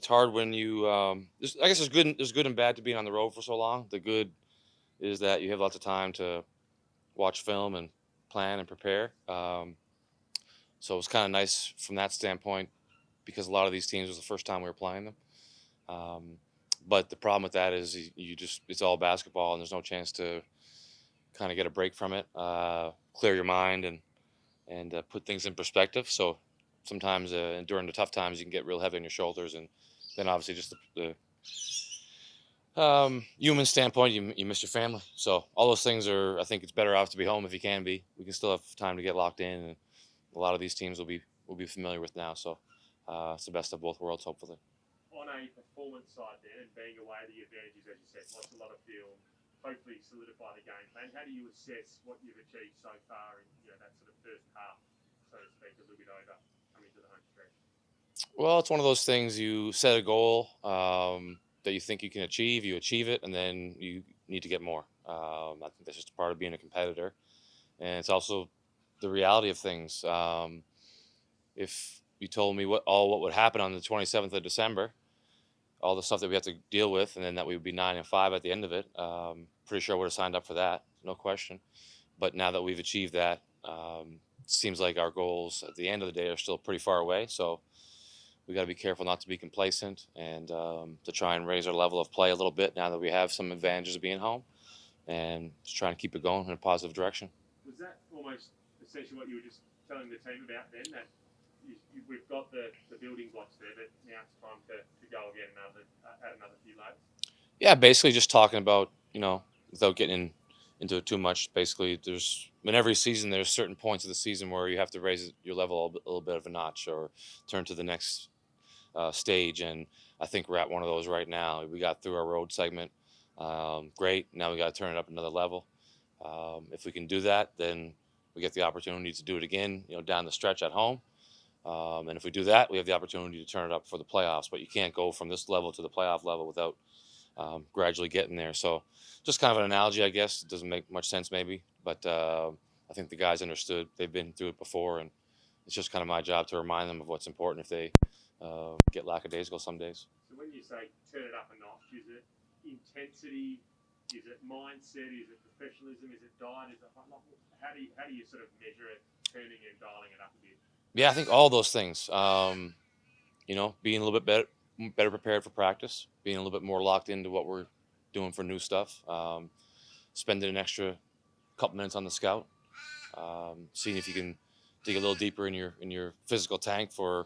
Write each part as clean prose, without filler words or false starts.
it's hard when you. I guess there's good and bad to being on the road for so long. The good is that you have lots of time to watch film and plan and prepare. So it's kind of nice from that standpoint because a lot of these teams was the first time we were playing them. Um, but the problem with that is you just it's all basketball and there's no chance to kind of get a break from it, clear your mind and put things in perspective. So sometimes during the tough times you can get real heavy on your shoulders, and then obviously just the human standpoint, you miss your family. So all those things are. I think it's better off to be home if you can be. We can still have time to get locked in, and a lot of these teams will be familiar with now. So it's the best of both worlds, hopefully. On a performance side then, and being away, the advantages, as you said, watch a lot of film, hopefully solidify the game plan. How do you assess what you've achieved so far in that sort of first half, so to speak, a little bit over coming to the home stretch? Well, it's one of those things. You set a goal that you think you can achieve, you achieve it, and then you need to get more. I think that's just a part of being a competitor, and it's also the reality of things. If you told me what would happen on the 27th of December, all the stuff that we have to deal with, and then that we would be 9-5 at the end of it, pretty sure I would have signed up for that, no question. But now that we've achieved that, it seems like our goals at the end of the day are still pretty far away. So we got to be careful not to be complacent and to try and raise our level of play a little bit now that we have some advantages of being home, and just trying to keep it going in a positive direction. Was that almost essentially what you were just telling the team about then? That we've got the building blocks there, but now it's time to go again add another few layers? Yeah, basically just talking about, without getting into it too much. Basically, there's in every season there's certain points of the season where you have to raise your level a little bit of a notch or turn to the next stage, and I think we're at one of those right now. We got through our road segment, great. Now we got to turn it up another level. If we can do that, then we get the opportunity to do it again, down the stretch at home. And if we do that, we have the opportunity to turn it up for the playoffs. But you can't go from this level to the playoff level without gradually getting there. So, just kind of an analogy, I guess. It doesn't make much sense, maybe, but I think the guys understood. They've been through it before, and it's just kind of my job to remind them of what's important if they get lackadaisical some days. So when you say turn it up a notch, is it intensity? Is it mindset? Is it professionalism? Is it diet? Is it how do you sort of measure it, turning and dialing it up a bit? Yeah, I think all those things. Being a little bit better prepared for practice, being a little bit more locked into what we're doing for new stuff, spending an extra couple minutes on the scout, seeing if you can dig a little deeper in your physical tank for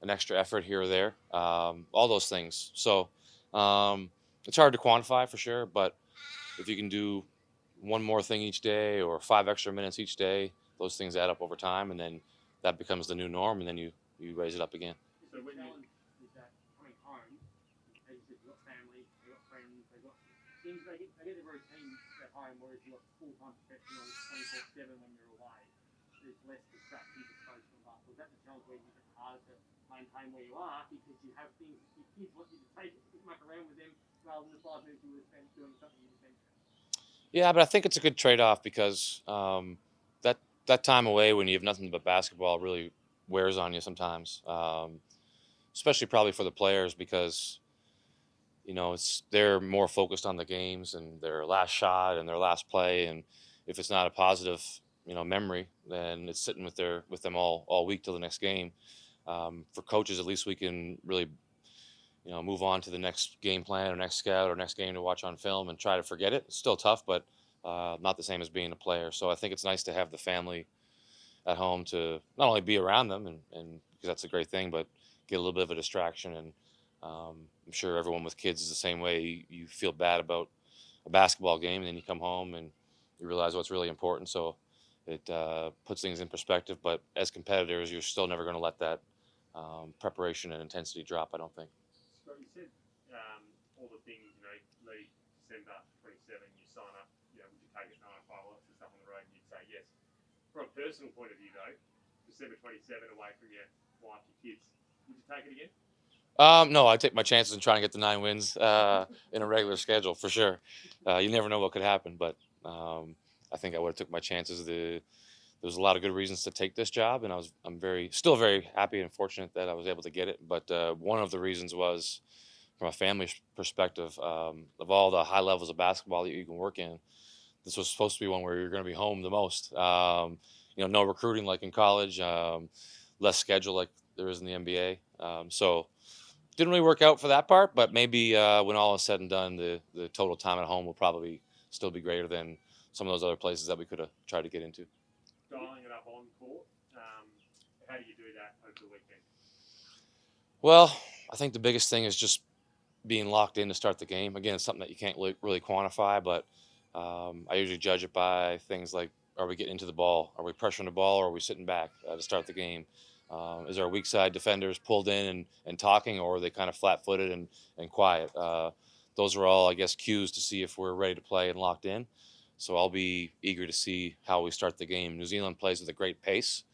an extra effort here or there, all those things. So it's hard to quantify for sure, but if you can do one more thing each day or 5 extra minutes each day, those things add up over time, and then that becomes the new norm, and then you raise it up again. So when you is that coming home, as you said, you've got family, you've got friends, they've got things they get their routine at home, whereas you've got full time professionals 24/7 when you're away. There's less distractions exposed from that. Was that the challenge where you it's harder to maintain where you are because you have things your kids want you to take it, muck around with them rather than the 5 minutes you would spend doing something you would Yeah, but I think it's a good trade-off because that time away when you have nothing but basketball really wears on you sometimes, especially probably for the players because it's they're more focused on the games and their last shot and their last play, and if it's not a positive memory, then it's sitting with them all week till the next game. For coaches, at least we can really move on to the next game plan or next scout or next game to watch on film and try to forget it. It's still tough, but not the same as being a player. So I think it's nice to have the family at home to not only be around them and because that's a great thing, but get a little bit of a distraction. And I'm sure everyone with kids is the same way. You feel bad about a basketball game, and then you come home and you realize what's really important. So it puts things in perspective. But as competitors, you're still never going to let that preparation and intensity drop, I don't think. Scott, you said all the things, lead December 27, you sign up, would you take it 9 to 5, lots of stuff on the road, and you'd say yes. From a personal point of view, though, December 27 away from your wife, your kids, would you take it again? No, I take my chances and try and get the 9 wins in a regular schedule for sure. You never know what could happen, but I think I would have took my chances. there was a lot of good reasons to take this job, and I'm still very happy and fortunate that I was able to get it. But one of the reasons was from a family perspective, of all the high levels of basketball that you can work in, this was supposed to be one where you're going to be home the most. No recruiting like in college, less schedule like there is in the NBA. So didn't really work out for that part, but maybe when all is said and done, the total time at home will probably still be greater than some of those other places that we could have tried to get into. Dialing it up on court. How do you do that over the weekend? Well, I think the biggest thing is just being locked in to start the game. Again, it's something that you can't really quantify, but I usually judge it by things like: are we getting into the ball? Are we pressuring the ball? Or are we sitting back to start the game? Is our weak side defenders pulled in and talking, or are they kind of flat-footed and quiet? Those are all, I guess, cues to see if we're ready to play and locked in. So I'll be eager to see how we start the game. New Zealand plays with a great pace,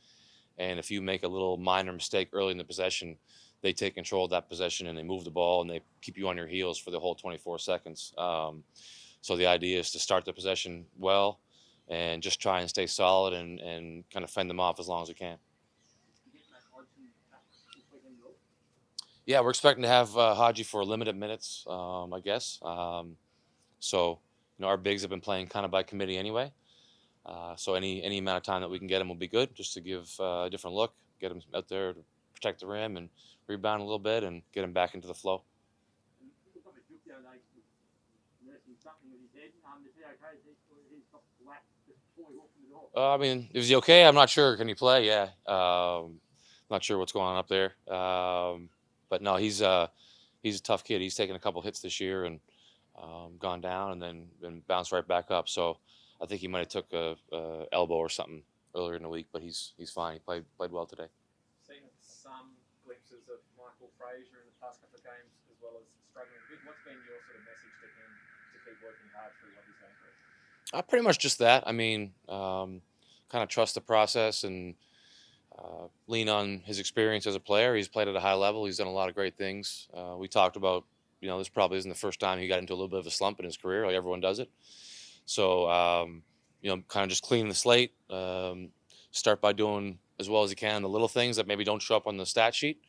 and if you make a little minor mistake early in the possession, they take control of that possession and they move the ball and they keep you on your heels for the whole 24 seconds. So the idea is to start the possession well and just try and stay solid and kind of fend them off as long as we can. Yeah, we're expecting to have Haji for limited minutes, I guess. So our bigs have been playing kind of by committee anyway. So any amount of time that we can get him will be good, just to give a different look, get him out there to protect the rim and rebound a little bit and get him back into the flow. I mean, is he okay? I'm not sure. Can he play? Yeah. Not sure what's going on up there. But no, he's a tough kid. He's taken a couple hits this year and gone down and then been bounced right back up. So I think he might have took a elbow or something earlier in the week, but he's fine. He played well today. Seen some glimpses of Michael Frazier in the past couple of games, as well as struggling a bit. What's been your sort of message to him to keep working hard through what he's going through? Pretty much just that. I mean, kind of trust the process and lean on his experience as a player. He's played at a high level. He's done a lot of great things. We talked about, this probably isn't the first time he got into a little bit of a slump in his career. Like everyone does it. So, kind of just clean the slate. Start by doing as well as he can the little things that maybe don't show up on the stat sheet,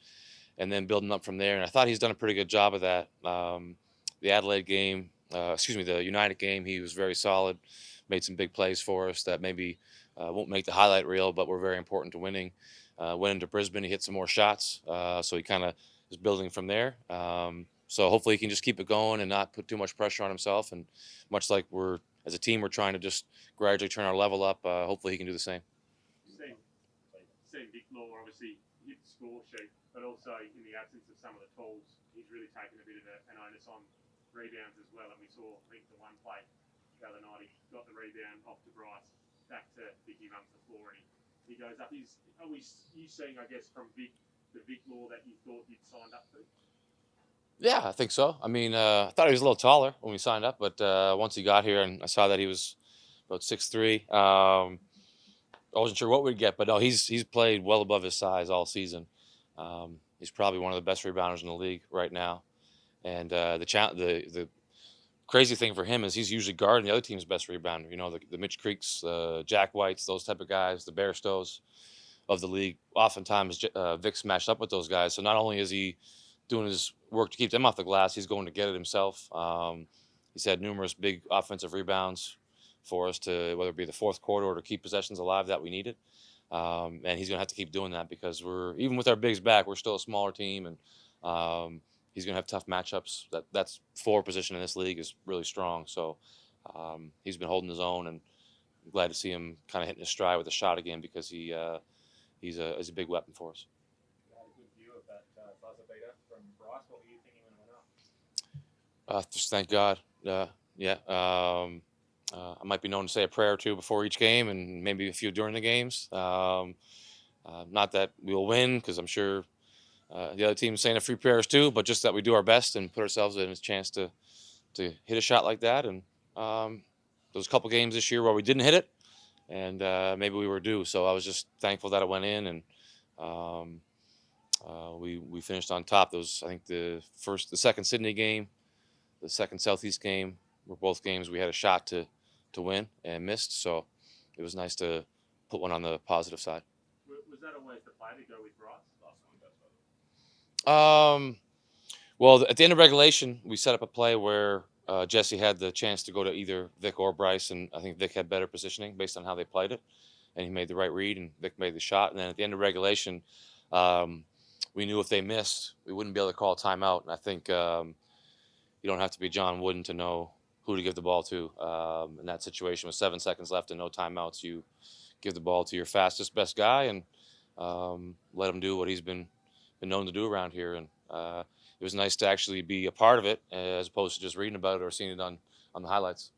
and then building up from there. And I thought he's done a pretty good job of that. The Adelaide game, the United game, he was very solid. Made some big plays for us that maybe won't make the highlight reel, but were very important to winning. Went into Brisbane, he hit some more shots, so he kind of is building from there. So hopefully he can just keep it going and not put too much pressure on himself. And much like as a team, we're trying to just gradually turn our level up. Hopefully he can do the same. Seeing Vic Law obviously hit the score sheet, but also in the absence of some of the tools, he's really taken a bit of an onus on rebounds as well. And we saw, I think, the one play the other night, he got the rebound off to Bryce, back to Vic, he runs the floor and he goes up. Are you seeing, I guess, from Vic, the Vic Law that you thought you'd signed up to? Yeah, I think so. I mean, I thought he was a little taller when we signed up, but once he got here and I saw that he was about 6'3", I wasn't sure what we'd get, but no, he's played well above his size all season. He's probably one of the best rebounders in the league right now, and the crazy thing for him is he's usually guarding the other team's best rebounder. The Mitch Creeks, Jack Whites, those type of guys, the Bairstows of the league. Oftentimes, Vic's matched up with those guys. So not only is he doing his work to keep them off the glass, he's going to get it himself. He's had numerous big offensive rebounds for us, to whether it be the fourth quarter or to keep possessions alive that we needed. And he's going to have to keep doing that because even with our bigs back, we're still a smaller team, and he's going to have tough matchups. That's forward position in this league is really strong. So he's been holding his own, and I'm glad to see him kind of hitting his stride with a shot again because he's a big weapon for us. You had a good view of that buzzer beater from Bryce. What were you thinking when it went up? Just thank God. Yeah. I might be known to say a prayer or two before each game, and maybe a few during the games. Not that we'll win, because I'm sure the other team is saying a few prayers too, but just that we do our best and put ourselves in a chance to hit a shot like that. And there was a couple games this year where we didn't hit it, and maybe we were due. So I was just thankful that it went in, and we finished on top. Those, I think, the second Sydney game, the second Southeast game, were both games we had a shot to win and missed. So it was nice to put one on the positive side. Was that always the play to go with Bryce? Last one goes Well, at the end of regulation, we set up a play where Jesse had the chance to go to either Vic or Bryce, and I think Vic had better positioning based on how they played it, and he made the right read, and Vic made the shot. And then at the end of regulation, um, we knew if they missed, we wouldn't be able to call a timeout. And I think you don't have to be John Wooden to know who to give the ball to. In that situation, with 7 seconds left and no timeouts, you give the ball to your fastest, best guy, and let him do what he's been known to do around here. And it was nice to actually be a part of it as opposed to just reading about it or seeing it on the highlights.